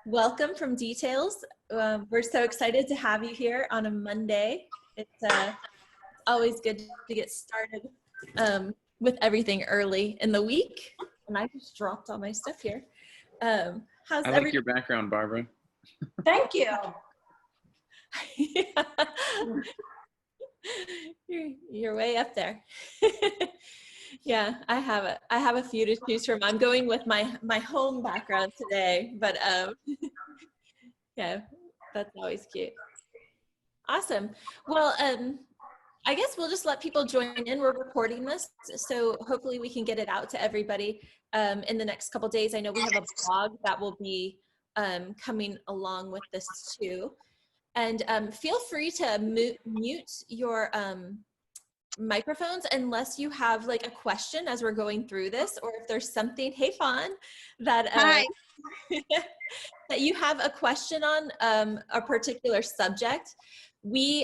welcome from Details. We're so excited to have you here on a Monday. It's always good to get started with everything early in the week. And I just dropped all my stuff here. How's I like your background, Barbara. Thank you. You're way up there. Yeah, I have a few to choose from. I'm going with my home background today, but yeah, that's always cute. Awesome. Well, I guess we'll just let people join in. We're recording this, so hopefully we can get it out to everybody in the next couple days. I know we have a blog that will be coming along with this too. And feel free to mute your microphones unless you have like a question as we're going through this, or if there's something, hey Fawn, that that you have a question on a particular subject.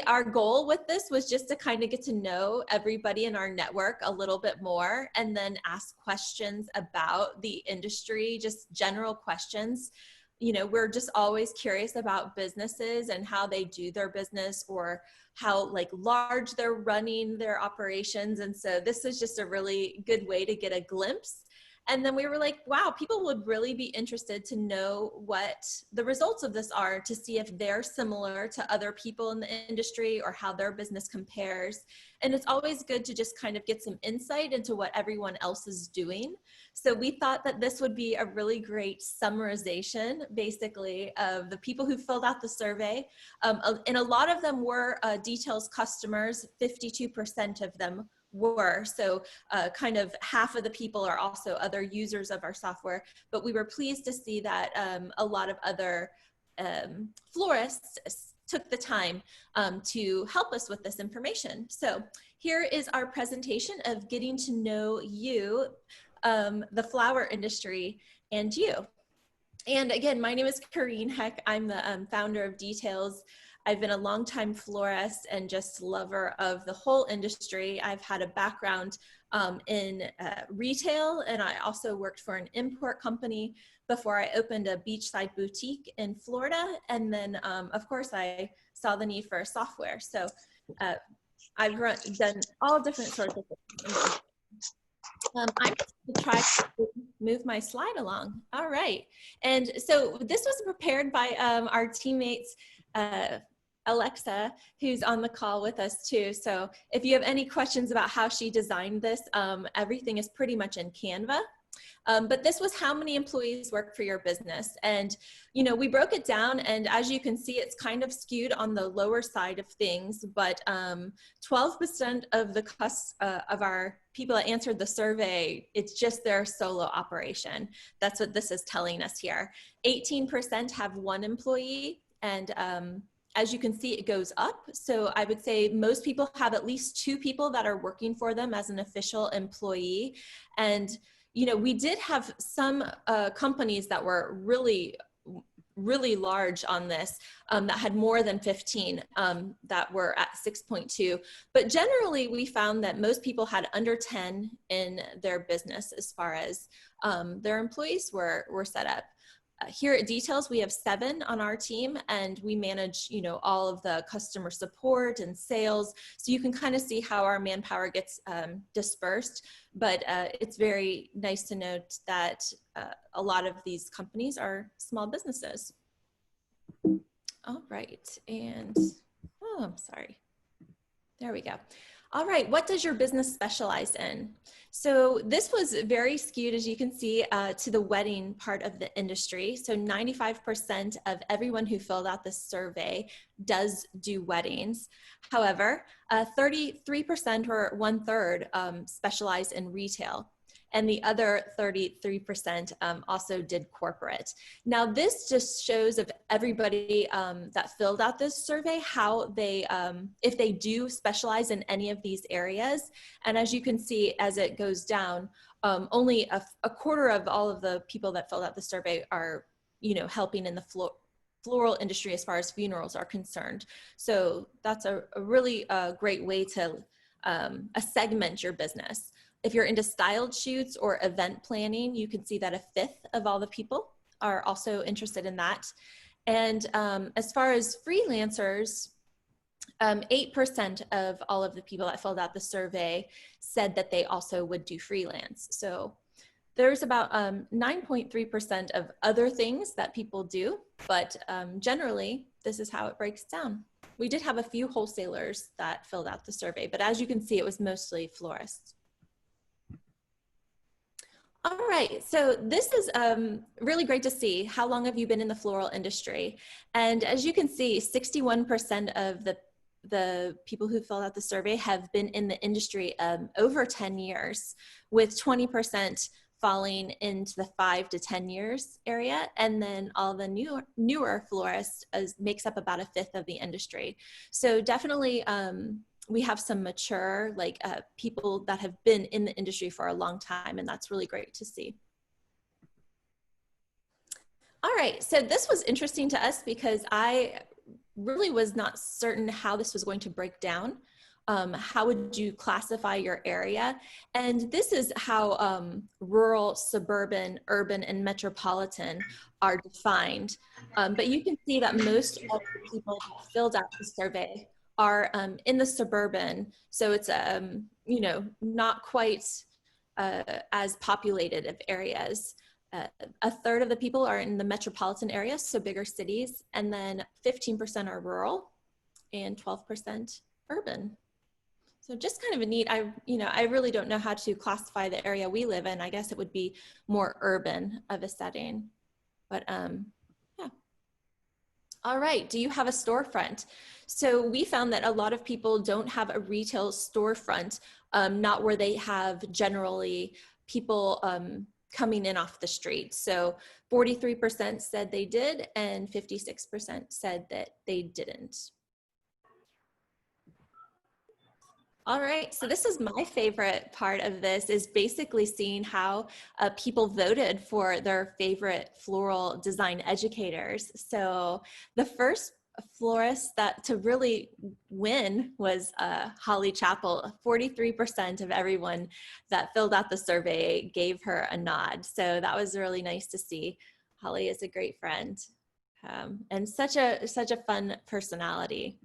Our goal with this was just to kind of get to know everybody in our network a little bit more and then ask questions about the industry, just general questions. You know, we're just always curious about businesses and how they do their business or how like large they're running their operations. And so this is just a really good way to get a glimpse. And then we were like, wow, people would really be interested to know what the results of this are, to see if they're similar to other people in the industry or how their business compares. And it's always good to just kind of get some insight into what everyone else is doing. So we thought that this would be a really great summarization, basically, of the people who filled out the survey. And a lot of them were Details customers, 52% of them were. So kind of half of the people are also other users of our software, but we were pleased to see that a lot of other florists took the time to help us with this information. So here is our presentation of getting to know you, the flower industry, and you. And again, my name is Corrine Heck. I'm the founder of Details. I've been a longtime florist and just lover of the whole industry. I've had a background in retail, and I also worked for an import company before I opened a beachside boutique in Florida. And then, of course, I saw the need for software. So I've done all different sorts of things. I'm going to try to move my slide along. All right. And so this was prepared by our teammates, Alexa, who's on the call with us too. So if you have any questions about how she designed this, everything is pretty much in Canva. But this was how many employees work for your business. And, you know, we broke it down, and as you can see, it's kind of skewed on the lower side of things, but 12% of our people that answered the survey, it's just their solo operation. That's what this is telling us here. 18% have one employee, and as you can see, it goes up. So I would say most people have at least 2 people that are working for them as an official employee. And, you know, we did have some companies that were really large on this that had more than 15 that were at 6.2. But generally, we found that most people had under 10 in their business as far as their employees were set up. Here at Details, we have 7 on our team, and we manage, you know, all of the customer support and sales. So you can kind of see how our manpower gets dispersed, but it's very nice to note that a lot of these companies are small businesses. All right, and, oh, I'm sorry. There we go. All right, what does your business specialize in? So this was very skewed, as you can see, to the wedding part of the industry. So 95% of everyone who filled out this survey does do weddings. However, 33% or 1/3 specialize in retail. And the other 33% also did corporate. Now this just shows of everybody that filled out this survey, how they, if they do specialize in any of these areas. And as you can see, as it goes down, only a quarter of all of the people that filled out the survey are, you know, helping in the floral industry as far as funerals are concerned. So that's a really great way to segment your business. If you're into styled shoots or event planning, you can see that 1/5 of all the people are also interested in that. And as far as freelancers, 8% of all of the people that filled out the survey said that they also would do freelance. So there's about 9.3% of other things that people do, but generally, this is how it breaks down. We did have a few wholesalers that filled out the survey, but as you can see, it was mostly florists. All right, so this is really great to see. How long have you been in the floral industry? And as you can see, 61% of the people who filled out the survey have been in the industry over 10 years, with 20% falling into the 5 to 10 years area. And then all the newer florists makes up about 1/5 of the industry. So definitely, we have some mature, like people that have been in the industry for a long time, and that's really great to see. All right, so this was interesting to us because I really was not certain how this was going to break down. How would you classify your area? And this is how rural, suburban, urban, and metropolitan are defined. But you can see that most of the people that filled out the survey are in the suburban. So it's, you know, not quite as populated of areas. 1/3 of the people are in the metropolitan area, so bigger cities, and then 15% are rural and 12% urban. So just kind of a neat, I really don't know how to classify the area we live in. I guess it would be more urban of a setting, but yeah. All right, do you have a storefront? So we found that a lot of people don't have a retail storefront, not where they have generally people coming in off the street. So 43% said they did, and 56% said that they didn't. All right, so this is my favorite part of this, is basically seeing how people voted for their favorite floral design educators. So the first florist to really win was Holly Chappell. 43% of everyone that filled out the survey gave her a nod. So that was really nice to see. Holly is a great friend and such a fun personality.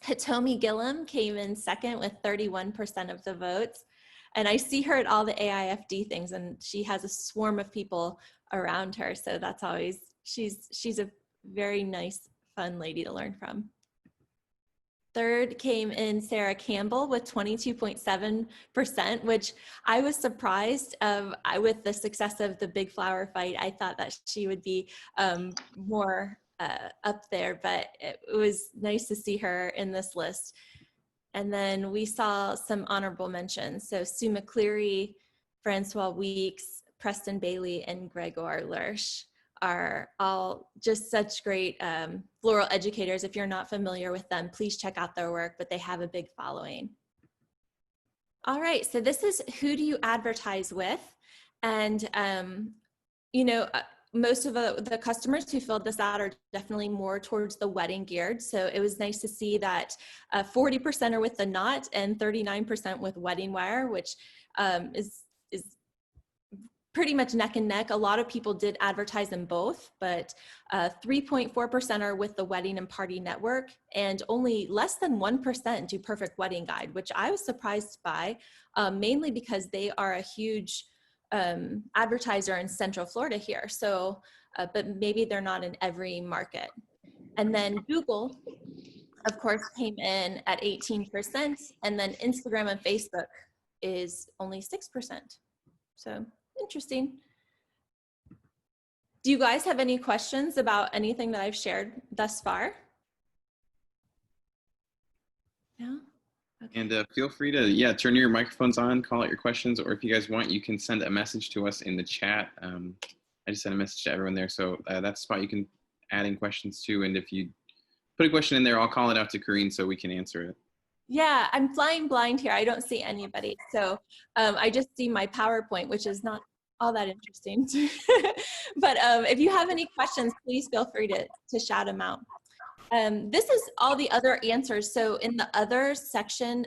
Hitomi Gillum came in second with 31% of the votes. And I see her at all the AIFD things, and she has a swarm of people around her. So that's always, she's a very nice, fun lady to learn from. Third came in Sarah Campbell with 22.7%, which I was surprised with the success of the big flower fight. I thought that she would be more up there, but it was nice to see her in this list. And then we saw some honorable mentions. So Sue McCleary, Francois Weeks, Preston Bailey, and Gregor Lersch are all just such great floral educators. If you're not familiar with them, please check out their work, but they have a big following. All right, so this is who do you advertise with? And, you know, most of the customers who filled this out are definitely more towards the wedding geared. So it was nice to see that 40% are with the knot and 39% with wedding wire, which is pretty much neck and neck. A lot of people did advertise in both, but 3.4% are with the wedding and party network, and only less than 1% do Perfect Wedding Guide, which I was surprised by, mainly because they are a huge advertiser in Central Florida here. So, but maybe they're not in every market. And then Google, of course, came in at 18%, and then Instagram and Facebook is only 6%. So interesting. Do you guys have any questions about anything that I've shared thus far? No? Okay. And feel free to, turn your microphones on, call out your questions, or if you guys want, you can send a message to us in the chat. I just sent a message to everyone there. So that's a spot you can add in questions to. And if you put a question in there, I'll call it out to Corrine so we can answer it. Yeah, I'm flying blind here. I don't see anybody. So I just see my PowerPoint, which is not all that interesting. But if you have any questions, please feel free to shout them out. This is all the other answers. So in the other section,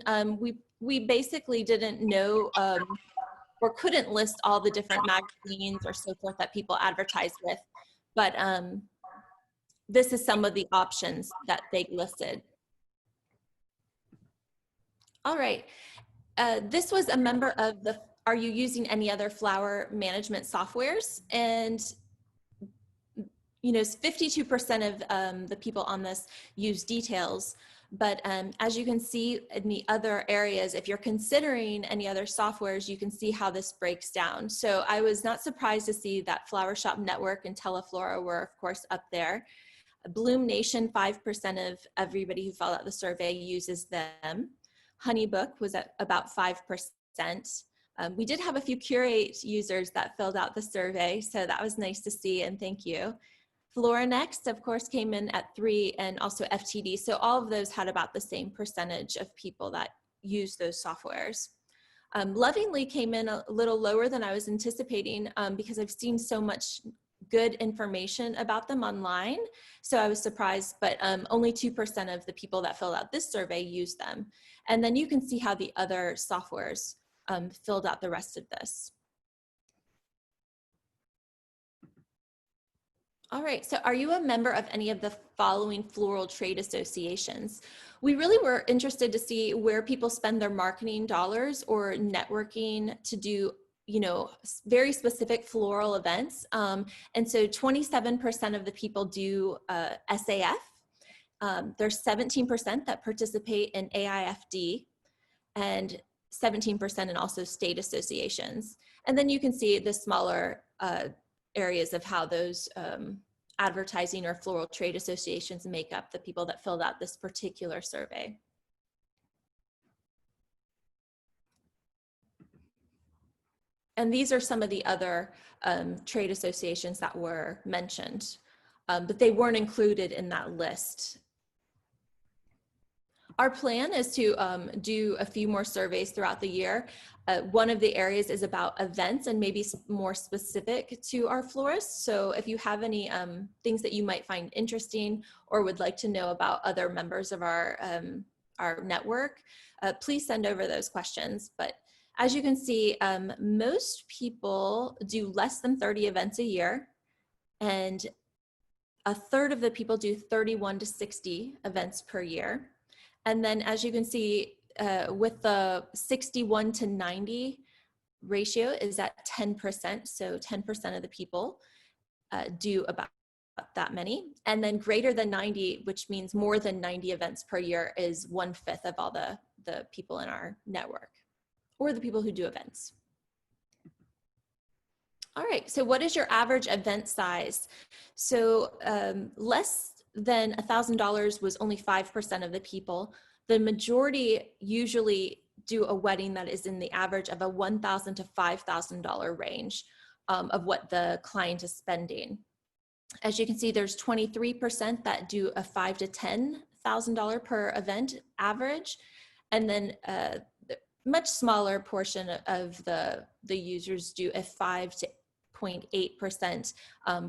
we basically didn't know or couldn't list all the different magazines or so forth that people advertise with, but this is some of the options that they listed. All right, this was a member of the, are you using any other flower management softwares? And 52% of the people on this use details, but as you can see in the other areas, if you're considering any other softwares, you can see how this breaks down. So I was not surprised to see that Flower Shop Network and Teleflora were of course up there. Bloom Nation, 5% of everybody who filled out the survey uses them. Honeybook was at about 5%. We did have a few Curate users that filled out the survey, so that was nice to see, and thank you. Flora Next, of course, came in at 3%, and also FTD. So all of those had about the same percentage of people that use those softwares. Lovingly came in a little lower than I was anticipating because I've seen so much good information about them online. So I was surprised, but only 2% of the people that filled out this survey use them. And then you can see how the other softwares filled out the rest of this. All right, so are you a member of any of the following floral trade associations? We really were interested to see where people spend their marketing dollars or networking to do, very specific floral events. And so 27% of the people do SAF. There's 17% that participate in AIFD and 17% in also state associations. And then you can see the smaller areas of how those advertising or floral trade associations make up the people that filled out this particular survey. And these are some of the other trade associations that were mentioned, but they weren't included in that list. Our plan is to do a few more surveys throughout the year. One of the areas is about events and maybe more specific to our florists. So if you have any things that you might find interesting or would like to know about other members of our network, please send over those questions. But as you can see, most people do less than 30 events a year, and a third of the people do 31 to 60 events per year. And then as you can see, with the 61 to 90 ratio is at 10%. So 10% of the people do about that many. And then greater than 90, which means more than 90 events per year, is 1/5 of all the people in our network, or the people who do events. All right, so what is your average event size? So less than $1,000 was only 5% of the people. The majority usually do a wedding that is in the average of a $1,000 to $5,000 range of what the client is spending. As you can see, there's 23% that do a $5,000 to $10,000 per event average, and then much smaller portion of the users do a 5 to 0.8%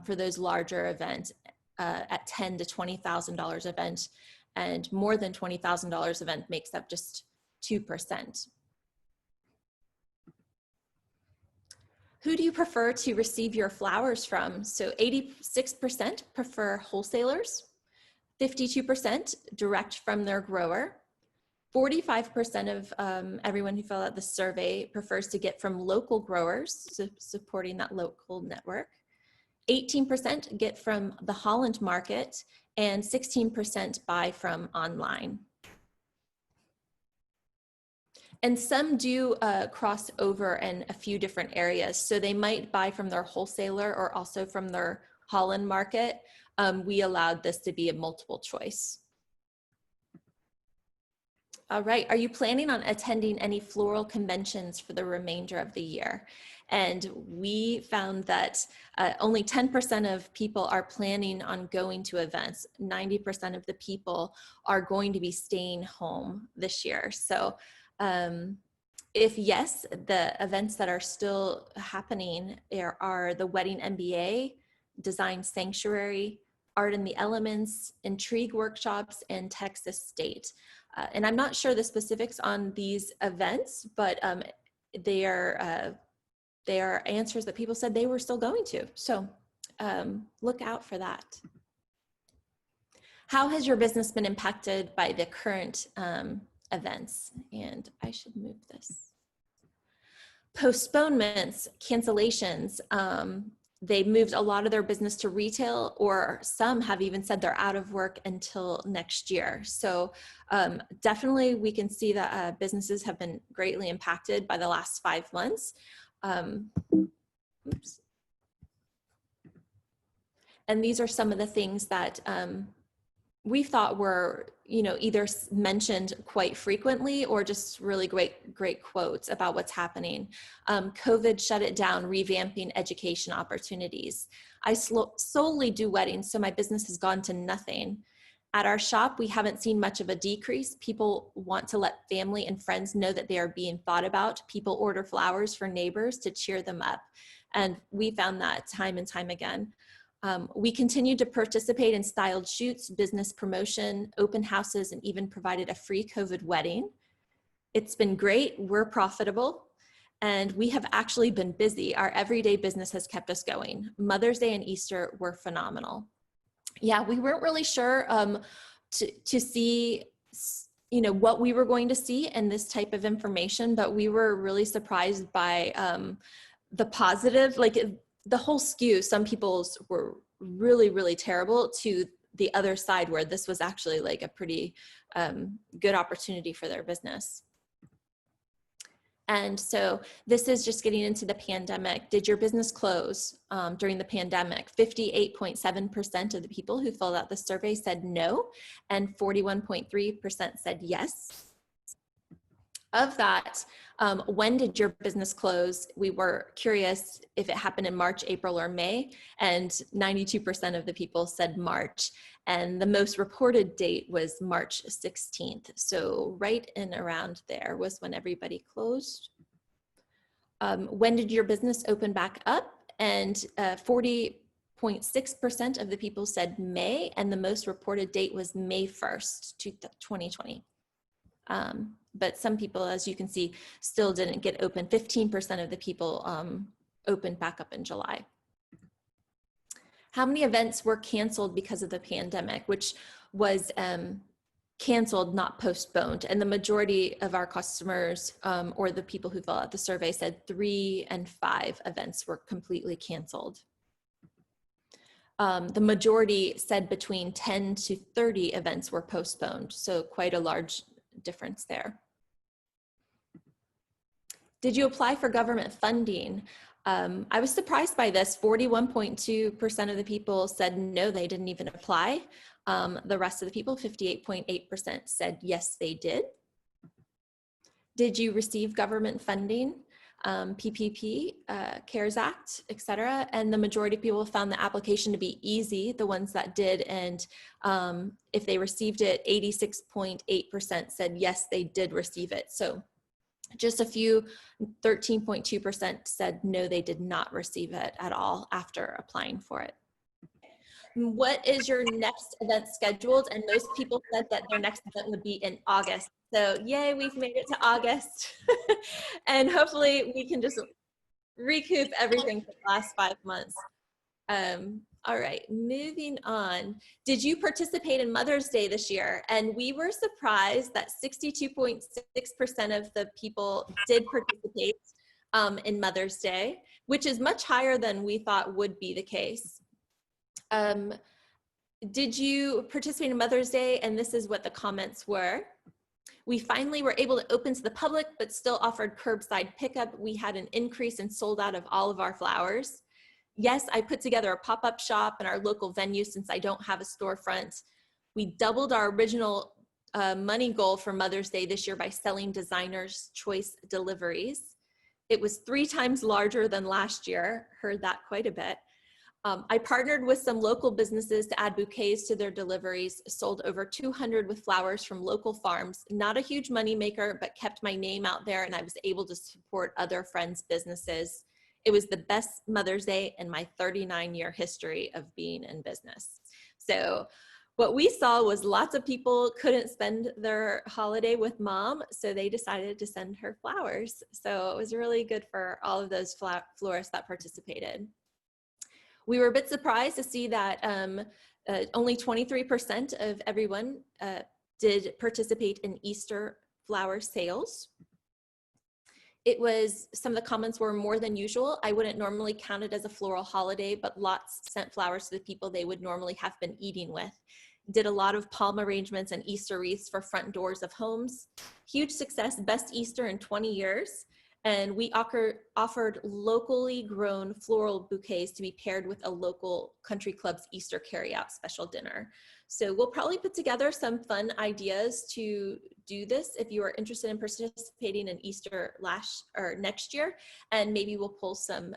for those larger events at $10,000 to $20,000 event, and more than $20,000 event makes up just 2%. Who do you prefer to receive your flowers from? So 86% prefer wholesalers, 52% direct from their grower, 45% of everyone who filled out the survey prefers to get from local growers, so supporting that local network. 18% get from the Holland market, and 16% buy from online. And some do cross over in a few different areas. So they might buy from their wholesaler or also from their Holland market. We allowed this to be a multiple choice. All right, are you planning on attending any floral conventions for the remainder of the year? And we found that only 10% of people are planning on going to events. 90% of the people are going to be staying home this year. So if yes, the events that are still happening are the Wedding MBA, Design Sanctuary, Art in the Elements, Intrigue workshops, and Texas State. And I'm not sure the specifics on these events, but they are they are answers that people said they were still going to. So look out for that. How has your business been impacted by the current events? And I should move this. Postponements, cancellations, they moved a lot of their business to retail, or some have even said they're out of work until next year. So definitely we can see that businesses have been greatly impacted by the last 5 months. Oops. And these are some of the things that we thought were, either mentioned quite frequently or just really great quotes about what's happening. COVID shut it down, revamping education opportunities. I solely do weddings, so my business has gone to nothing. At our shop, we haven't seen much of a decrease. People want to let family and friends know that they are being thought about. People order flowers for neighbors to cheer them up. And we found that time and time again. We continued to participate in styled shoots, business promotion, open houses, and even provided a free COVID wedding. It's been great, we're profitable, and we have actually been busy. Our everyday business has kept us going. Mother's Day and Easter were phenomenal. Yeah, we weren't really sure to see, what we were going to see in this type of information, but we were really surprised by the positive, the whole skew. Some people's were really, really terrible, to the other side where this was actually like a pretty good opportunity for their business. And so this is just getting into the pandemic. Did your business close during the pandemic? 58.7% of the people who filled out the survey said no, and 41.3% said yes. Of that, when did your business close? We were curious if it happened in March, April, or May, and 92% of the people said March. And the most reported date was March 16th. So right in around there was when everybody closed. When did your business open back up? And 40.6% of the people said May, and the most reported date was May 1st, 2020. But some people, as you can see, still didn't get open. 15% of the people opened back up in July. How many events were canceled because of the pandemic, which was canceled, not postponed? And the majority of our customers or the people who filled out the survey said 3 and 5 events were completely canceled. The majority said between 10 to 30 events were postponed, so quite a large difference there. Did you apply for government funding? I was surprised by this. 41.2% of the people said no, they didn't even apply. The rest of the people, 58.8%, said yes, they did. Did you receive government funding? PPP, CARES Act, etc. And the majority of people found the application to be easy, the ones that did. And if they received it, 86.8% said yes, they did receive it. So just a few, 13.2% said no, they did not receive it at all after applying for it. What is your next event scheduled? And most people said that their next event would be in August. So yay, we've made it to August. And hopefully we can just recoup everything for the last 5 months. All right, moving on. Did you participate in Mother's Day this year? And we were surprised that 62.6% of the people did participate in Mother's Day, which is much higher than we thought would be the case. Did you participate in Mother's Day? And this is what the comments were. We finally were able to open to the public, but still offered curbside pickup. We had an increase and sold out of all of our flowers. Yes, I put together a pop-up shop in our local venue since I don't have a storefront. We doubled our original money goal for Mother's Day this year by selling Designer's Choice deliveries. It was 3 times larger than last year. Heard that quite a bit. I partnered with some local businesses to add bouquets to their deliveries, sold over 200 with flowers from local farms. Not a huge money maker, but kept my name out there, and I was able to support other friends' businesses. It was the best Mother's Day in my 39-year history of being in business. So what we saw was lots of people couldn't spend their holiday with mom, so they decided to send her flowers. So it was really good for all of those florists that participated. We were a bit surprised to see that only 23% of everyone did participate in Easter flower sales. It was, some of the comments were more than usual. I wouldn't normally count it as a floral holiday, but lots sent flowers to the people they would normally have been eating with. Did a lot of palm arrangements and Easter wreaths for front doors of homes. Huge success, best Easter in 20 years. And we offered locally grown floral bouquets to be paired with a local country club's Easter carryout special dinner. So we'll probably put together some fun ideas to do this if you are interested in participating in Easter next year, and maybe we'll pull some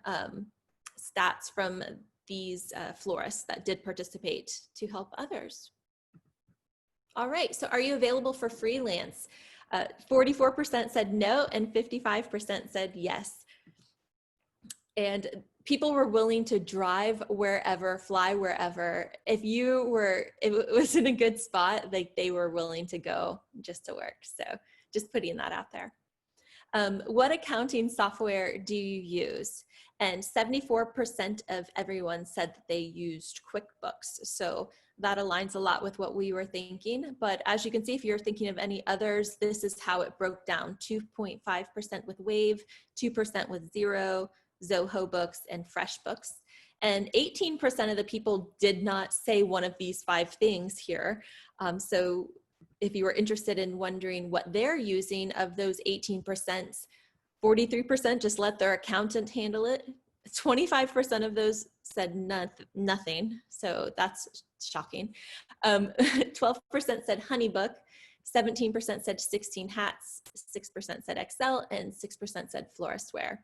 stats from these florists that did participate to help others. All right, so are you available for freelance? 44% said no and 55% said yes. And people were willing to drive wherever, fly wherever. If it was in a good spot, like they were willing to go just to work. So just putting that out there. What accounting software do you use? And 74% of everyone said that they used QuickBooks. So that aligns a lot with what we were thinking. But as you can see, if you're thinking of any others, this is how it broke down: 2.5% with Wave, 2% with Xero, Zoho Books, and FreshBooks. And 18% of the people did not say one of these 5 things here. So if you were interested in wondering what they're using, of those 18%, 43% just let their accountant handle it. 25% of those said nothing. So that's shocking. 12% said HoneyBook, 17% said 16 Hats, 6% said Excel, and 6% said Floristware.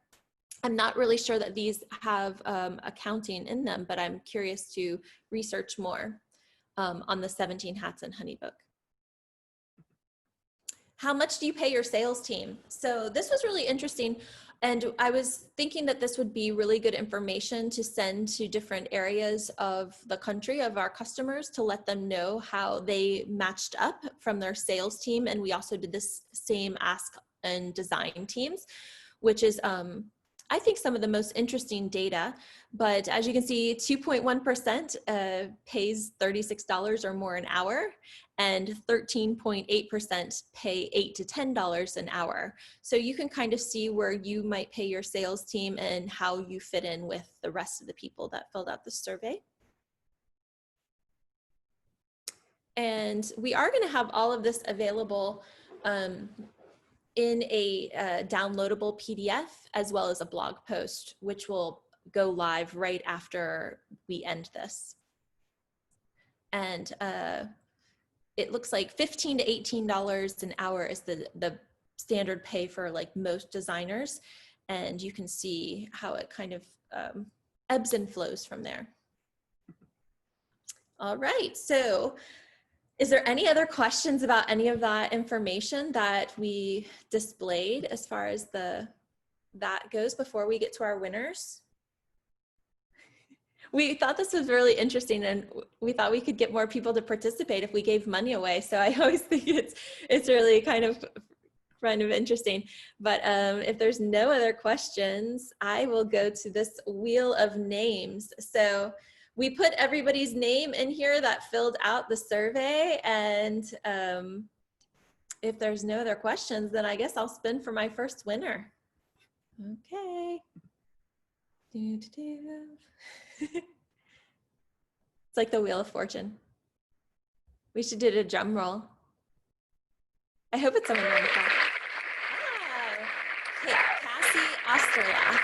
I'm not really sure that these have accounting in them, but I'm curious to research more on the 17 Hats and HoneyBook. How much do you pay your sales team? So this was really interesting. And I was thinking that this would be really good information to send to different areas of the country of our customers to let them know how they matched up from their sales team. And we also did this same ask and design teams, which is, I think, some of the most interesting data. But as you can see, 2.1% pays $36 or more an hour, and 13.8% pay $8 to $10 an hour. So you can kind of see where you might pay your sales team and how you fit in with the rest of the people that filled out the survey. And we are going to have all of this available in a downloadable PDF, as well as a blog post, which will go live right after we end this. And it looks like $15 to $18 an hour is the standard pay for like most designers. And you can see how it kind of ebbs and flows from there. All right, so is there any other questions about any of that information that we displayed as far as that goes before we get to our winners? We thought this was really interesting, and we thought we could get more people to participate if we gave money away. So I always think it's really kind of interesting. But if there's no other questions, I will go to this wheel of names. So we put everybody's name in here that filled out the survey, and if there's no other questions, then I guess I'll spin for my first winner. Okay. It's like the Wheel of Fortune. We should do a drum roll. I hope it's someone on the call. Okay, Cassie Osterlath.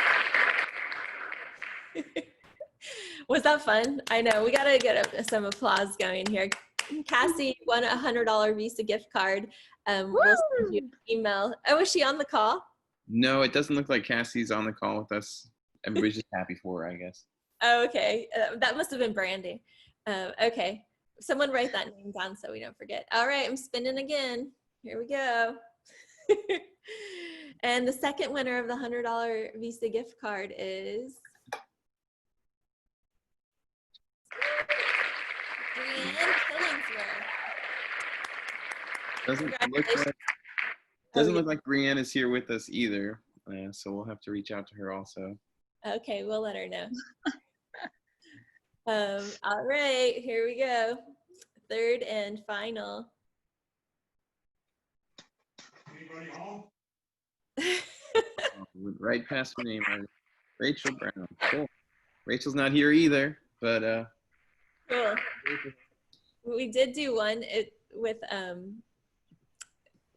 Was that fun? I know, we gotta get some applause going here. Cassie won a $100 Visa gift card. We'll send you an email. Oh, was she on the call? No, it doesn't look like Cassie's on the call with us. Everybody's just happy for her, I guess. Oh, okay, that must have been Brandy. Okay, someone write that name down so we don't forget. All right, I'm spinning again. Here we go. And the second winner of the $100 Visa gift card is Brianne Killingsworth. Doesn't look Congratulations. like, look like Brianne is here with us either. So we'll have to reach out to her also. Okay, we'll let her know. All right, here we go. Third and final. Anybody home? Went right past her name already. Rachel Brown. Cool. Rachel's not here either, but Cool. We did do one with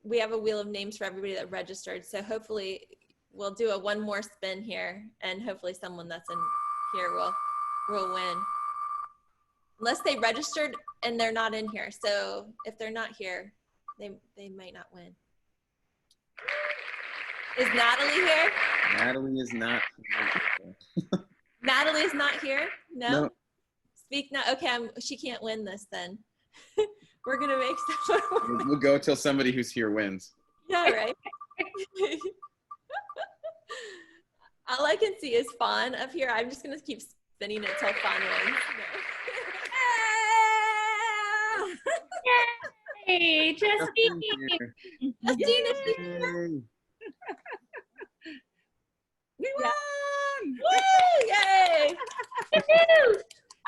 we have a wheel of names for everybody that registered, so hopefully we'll do one more spin here, and hopefully someone that's in here will win, unless they registered and they're not in here. So if they're not here, they might not win. Is Natalie here? Natalie is not here. Natalie is not here? No? No. Speak now. Okay, she can't win this then. We're gonna make someone win. We'll go till somebody who's here wins. Yeah, right. All I can see is Fawn up here. I'm just gonna keep spinning it till Fawn wins. Hey, Justine. Justine is here. We Yeah. won! Woo! Yay!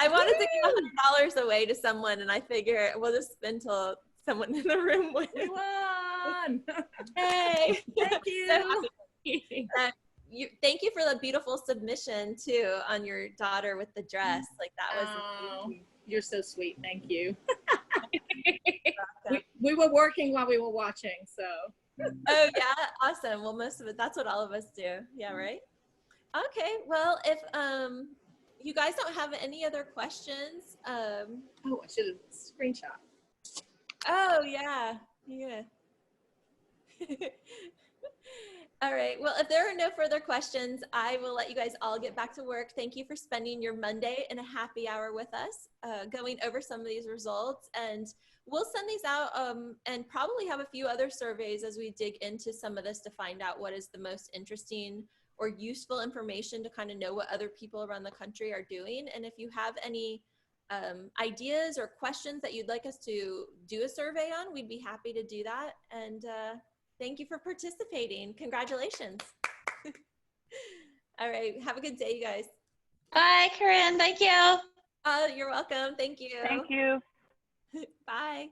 I wanted to give $100 away to someone, and I figure we'll just spin till someone in the room wins. We won! Yay! Thank you. Thank you for the beautiful submission too on your daughter with the dress. Like that was amazing. You're so sweet. Thank you. we were working while we were watching, so. Oh yeah, awesome. Well, most of it, that's what all of us do. Yeah, right? Okay, well, if you guys don't have any other questions. Oh, I should have screenshot. Oh yeah. All right, well, if there are no further questions, I will let you guys all get back to work. Thank you for spending your Monday in a happy hour with us, going over some of these results, and we'll send these out and probably have a few other surveys as we dig into some of this to find out what is the most interesting or useful information to kind of know what other people around the country are doing. And if you have any ideas or questions that you'd like us to do a survey on, we'd be happy to do that. And thank you for participating. Congratulations. All right, have a good day, you guys. Bye, Corinne. Thank you. You're welcome. Thank you. Thank you. Bye.